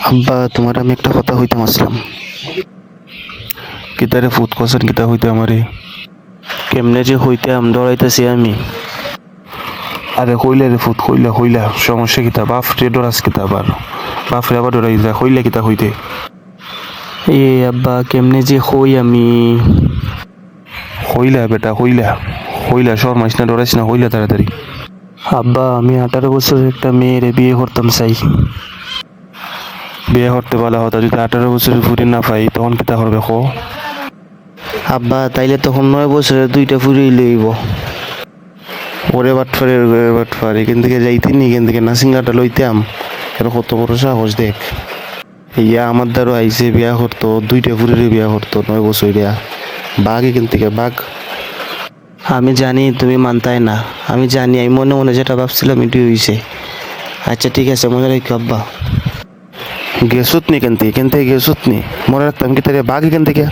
আব্বা তোমার আমি একটা কথা হইতাম আসলাম। কিতারে ফুট কছেন কিতা হইতে আমারে কেমনে যে হইতাম ডরাইতেছি আমি। আরে কইলে রে ফুট কইলা সমস্যা কিতা বাপ রে ডরাস কিতা আবার বাপ রে আবার ডরাই যা কইলে কিতা হইতে। এ আব্বা কেমনে যে হই আমি। হইলা বেটা হইলা শর্মাইস না ডরাইস না হইলা তাড়াতাড়ি। আব্বা আমি 18 বছরের একটা মেয়েরে বিয়ে করতাম চাই। বিয়ে করতে বলা হতো যদি 18 বছরের ফুরি না পাই তখন কিতা করবে কো। আব্বা তাইলে তখন 9 বছরের 2টা ফুরি লইব। ওরে বাটফার এখান থেকে যাইতিনি এখান থেকে নাসিংলাটা লইতাম। এর কত বড় সাহস দেখ। ইয়া আমার দ্বারা আইসে বিয়া করতো 2টা ফুরির বিয়া করতো 9 বছরিয়া। বাঘ এখান থেকে বাঘ। আমি জানি তুমি মানতাই না, আমি জানি, আমি মনে মনে যেটা ভাবছিলাম এটি হইছে। আচ্ছা ঠিক আছে মনে রাখো আব্বা। গেছুত নি কেন থেকে গেছুত নি মনে রাখতাম কি তারে বাঘ এখান থেকে।